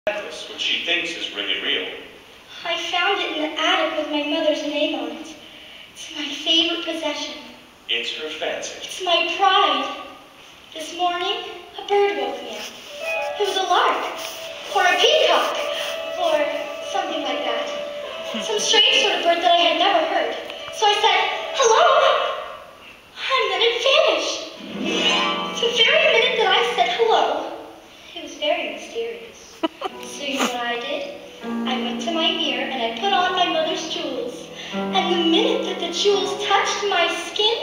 necklace, which she thinks is really real. I found it in the attic with my mother's name on it. It's my favorite possession. It's her fancy. It's my pride. This morning, a bird woke me up. It was a lark, or a peacock, or something like that. Some strange sort of bird that I had never heard. So I said, "Hello," and then it vanished. The very minute that I said hello, it was very mysterious. So you know what I did? I went to my mirror and I put on my mother's jewels. And the minute that the jewels touched my skin,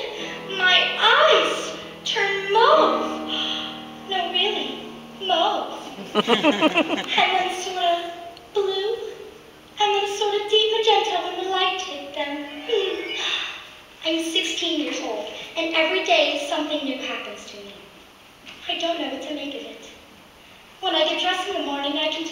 my eyes turned mauve. No, really, mauve. And then sort of blue, and then sort of deep magenta when the light hit them. I'm 16 years old, and every day something new happens to me. I don't know what to make of it. When I get dressed in the morning, I can